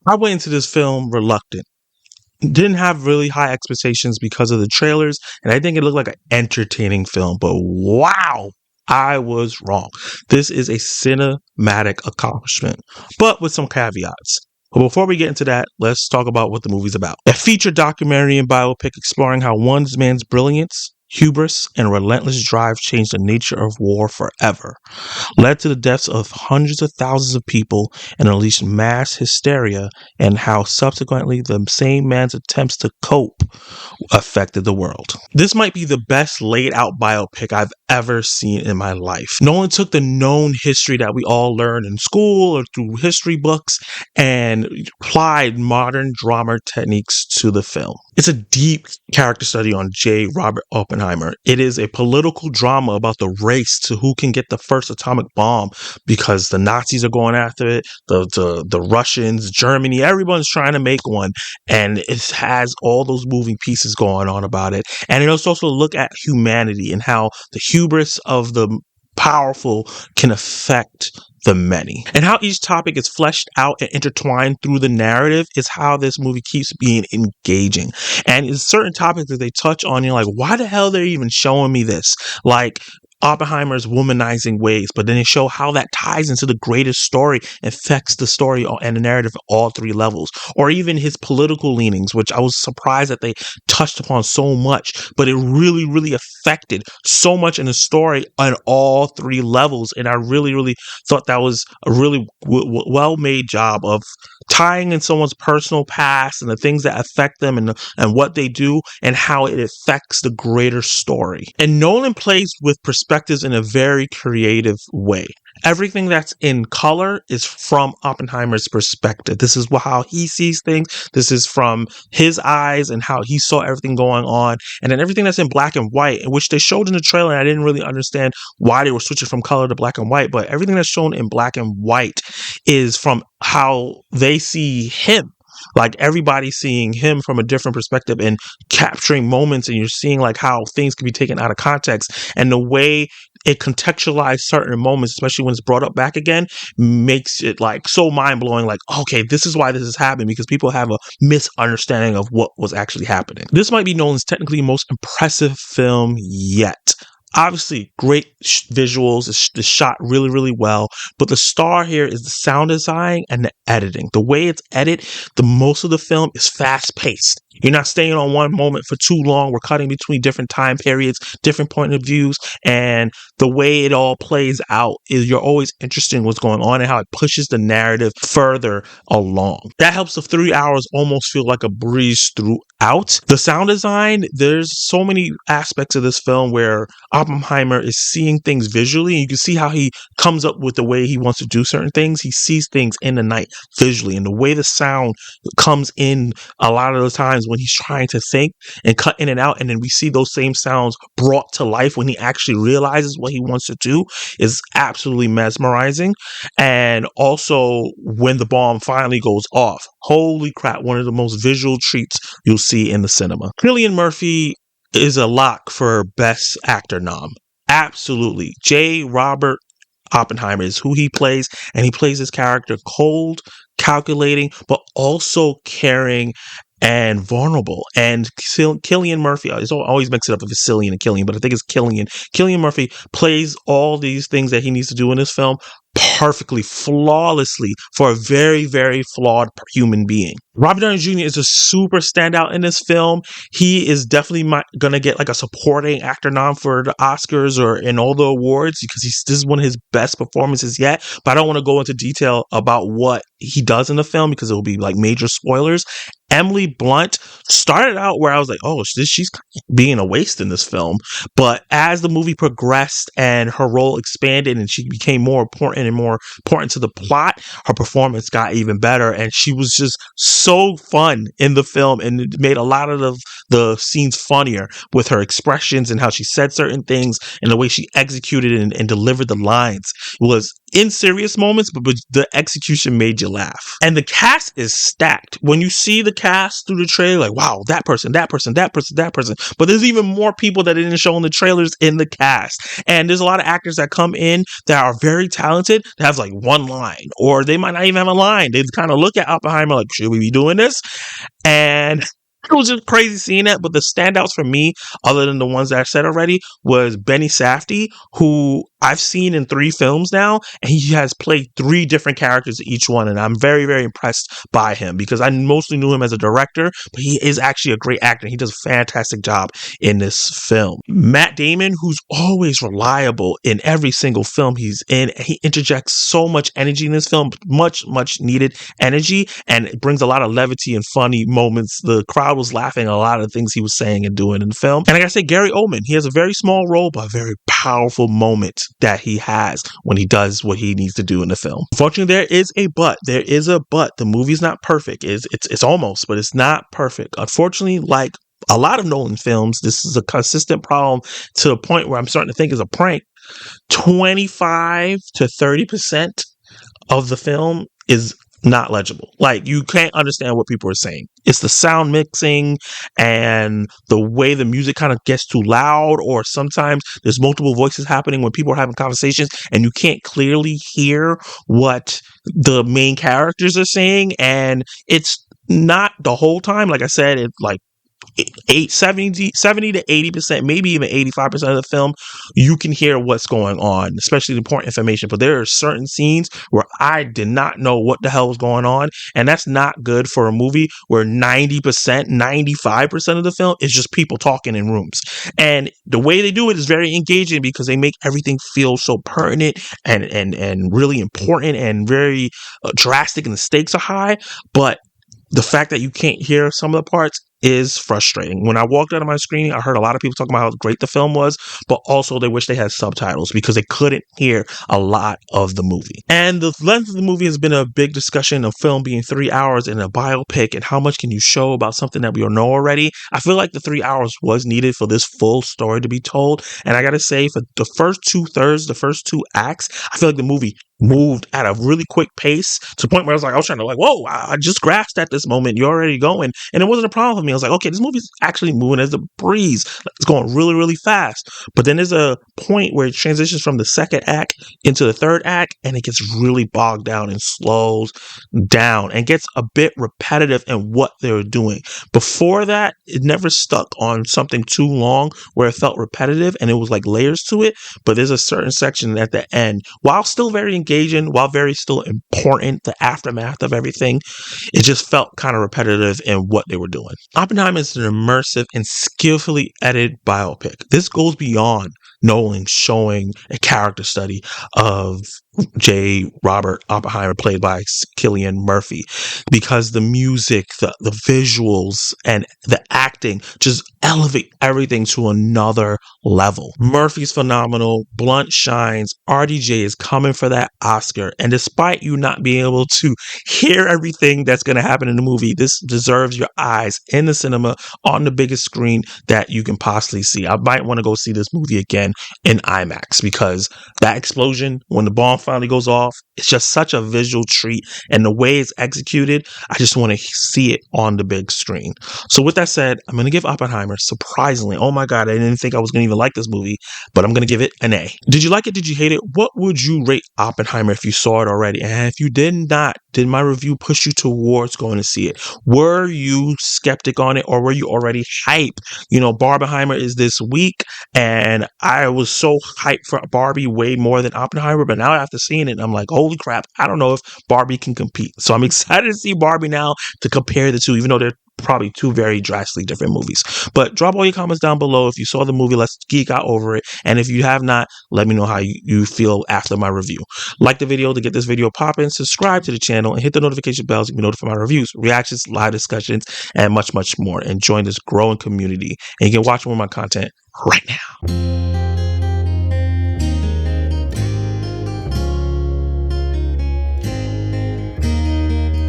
I went into this film reluctant. Didn't have really high expectations because of the trailers, and I think it looked like an entertaining film. But wow, I was wrong. This is a cinematic accomplishment, but with some caveats. But before we get into that, let's talk about what the movie's about. A feature documentary and biopic exploring how one man's brilliance, hubris, and relentless drive changed the nature of war forever, led to the deaths of hundreds of thousands of people, and unleashed mass hysteria, and how subsequently the same man's attempts to cope affected the world. This might be the best laid out biopic I've ever seen in my life. Nolan took the known history that we all learned in school or through history books and applied modern drama techniques to the film. It's a deep character study on J. Robert Oppenheimer. It is a political drama about the race to who can get the first atomic bomb, because the Nazis are going after it, the Russians, Germany, everyone's trying to make one, and it has all those moving pieces going on about it. And it also look at humanity and how the hubris of the powerful can affect the many, and how each topic is fleshed out and intertwined through the narrative is how this movie keeps being engaging. And in certain topics that they touch on, you're like, why the hell they're even showing me this? Like Oppenheimer's womanizing ways, but then they show how that ties into the greater story, affects the story and the narrative at all three levels, or even his political leanings, which I was surprised that they touched upon so much, but it really, really affected so much in the story on all three levels. And I really, really thought that was a really well-made job of tying in someone's personal past and the things that affect them and what they do and how it affects the greater story. And Nolan plays with perspectives in a very creative way. Everything that's in color is from Oppenheimer's perspective. This is how he sees things. This is from his eyes and how he saw everything going on. And then everything that's in black and white, which they showed in the trailer, and I didn't really understand why they were switching from color to black and white, but everything that's shown in black and white is from how they see him. Like everybody's seeing him from a different perspective and capturing moments, and you're seeing like how things can be taken out of context, and the way it contextualizes certain moments, especially when it's brought up back again, makes it like so mind-blowing. Like, okay, this is why this is happening, because people have a misunderstanding of what was actually happening. This might be Nolan's technically most impressive film yet. Obviously, great visuals. It's shot really, really well. But the star here is the sound design and the editing. The way it's edited, the most of the film is fast-paced. You're not staying on one moment for too long. We're cutting between different time periods, different point of views, and the way it all plays out is you're always interested in what's going on and how it pushes the narrative further along. That helps the 3 hours almost feel like a breeze throughout. The sound design, there's so many aspects of this film where Oppenheimer is seeing things visually, and you can see how he comes up with the way he wants to do certain things. He sees things in the night visually, and the way the sound comes in a lot of the times when he's trying to think and cut in and out, and then we see those same sounds brought to life when he actually realizes what he wants to do is absolutely mesmerizing. And also when the bomb finally goes off, holy crap, one of the most visual treats you'll see in the cinema. Cillian Murphy is a lock for Best Actor nom. Absolutely. J. Robert Oppenheimer is who he plays, and he plays his character cold, calculating, but also caring and vulnerable. And Cillian Murphy, I always mix it up if it's Cillian and Killian, but I think it's Killian. Cillian Murphy plays all these things that he needs to do in this film perfectly, flawlessly, for a very, very flawed human being. Robert Downey Jr. is a super standout in this film. He is definitely going to get like a supporting actor nom for the Oscars or in all the awards, because this is one of his best performances yet. But I don't want to go into detail about what he does in the film because it will be like major spoilers. Emily Blunt started out where I was like, oh, she's being a waste in this film. But as the movie progressed and her role expanded and she became more important and more important to the plot, her performance got even better. And she was just so fun in the film, and it made a lot of the scenes funnier with her expressions and how she said certain things and the way she executed and delivered the lines was in serious moments, but the execution made you laugh. And the cast is stacked. When you see the cast through the trailer, like, wow, that person, that person, that person, that person. But there's even more people that didn't show in the trailers in the cast. And there's a lot of actors that come in that are very talented, that have like one line, or they might not even have a line. They kind of look at Oppenheimer like, should we be doing this? And it was just crazy seeing that. But the standouts for me, other than the ones that I said already, was Benny Safdie, who I've seen in 3 films now, and he has played 3 different characters in each one. And I'm very, very impressed by him because I mostly knew him as a director, but he is actually a great actor. He does a fantastic job in this film. Matt Damon, who's always reliable in every single film he's in. He interjects so much energy in this film, much needed energy, and it brings a lot of levity and funny moments. The crowd was laughing at a lot of things he was saying and doing in the film. And like I said, Gary Oldman, he has a very small role, but a very powerful moment that he has when he does what he needs to do in the film. Unfortunately, there is a but. There is a but. The movie's not perfect. It's almost, but it's not perfect. Unfortunately, like a lot of Nolan films, this is a consistent problem to the point where I'm starting to think it's a prank. 25 to 30% of the film is not legible. Like, you can't understand what people are saying. It's the sound mixing and the way the music kind of gets too loud, or sometimes there's multiple voices happening when people are having conversations and you can't clearly hear what the main characters are saying. And it's not the whole time. Like I said, it's like 70 to 80%, maybe even 85% of the film, you can hear what's going on, especially the important information. But there are certain scenes where I did not know what the hell was going on, and that's not good for a movie where 90%, 95% of the film is just people talking in rooms. And the way they do it is very engaging because they make everything feel so pertinent and really important and very drastic, and the stakes are high. But the fact that you can't hear some of the parts is frustrating. When I walked out of my screening, I heard a lot of people talking about how great the film was, but also they wish they had subtitles because they couldn't hear a lot of the movie. And the length of the movie has been a big discussion of film being 3 hours in a biopic and how much can you show about something that we all know already. I feel like the 3 hours was needed for this full story to be told. And I gotta say, for the first 2/3, the first 2 acts, I feel like the movie moved at a really quick pace to the point where I was trying to like, whoa, I just grasped at this moment. You're already going. And it wasn't a problem for me. I was like, okay, this movie's actually moving as a breeze. It's going really, really fast. But then there's a point where it transitions from the second act into the third act, and it gets really bogged down and slows down and gets a bit repetitive in what they were doing. Before that, it never stuck on something too long where it felt repetitive and it was like layers to it. But there's a certain section at the end, while still very engaging, while very still important, the aftermath of everything, it just felt kind of repetitive in what they were doing. Oppenheimer is an immersive and skillfully edited biopic. This goes beyond Nolan showing a character study of J. Robert Oppenheimer, played by Cillian Murphy, because the music, the visuals, and the acting just elevate everything to another level. Murphy's phenomenal. Blunt shines. RDJ is coming for that Oscar. And despite you not being able to hear everything that's going to happen in the movie, this deserves your eyes in the cinema on the biggest screen that you can possibly see. I might want to go see this movie again in IMAX because that explosion, when the bomb finally goes off, it's just such a visual treat, and the way it's executed, I just want to see it on the big screen. So with that said, I'm going to give Oppenheimer, surprisingly, oh my god, I didn't think I was going to even like this movie, but I'm going to give it an A. Did you like it? Did you hate it? What would you rate Oppenheimer if you saw it already? And if you did not, did my review push you towards going to see it? Were you skeptic on it, or were you already hyped? You know, Barbenheimer is this week, and I was so hyped for Barbie way more than Oppenheimer, but now after seeing it, I'm like, holy crap, I don't know if Barbie can compete. So I'm excited to see Barbie now to compare the two, even though they're probably 2 very drastically different movies. But drop all your comments down below. If you saw the movie, let's geek out over it. And if you have not, let me know how you feel after my review. Like the video to get this video popping, subscribe to the channel, and hit the notification bells to be notified of my reviews, reactions, live discussions, and much more. And join this growing community. And you can watch more of my content right now.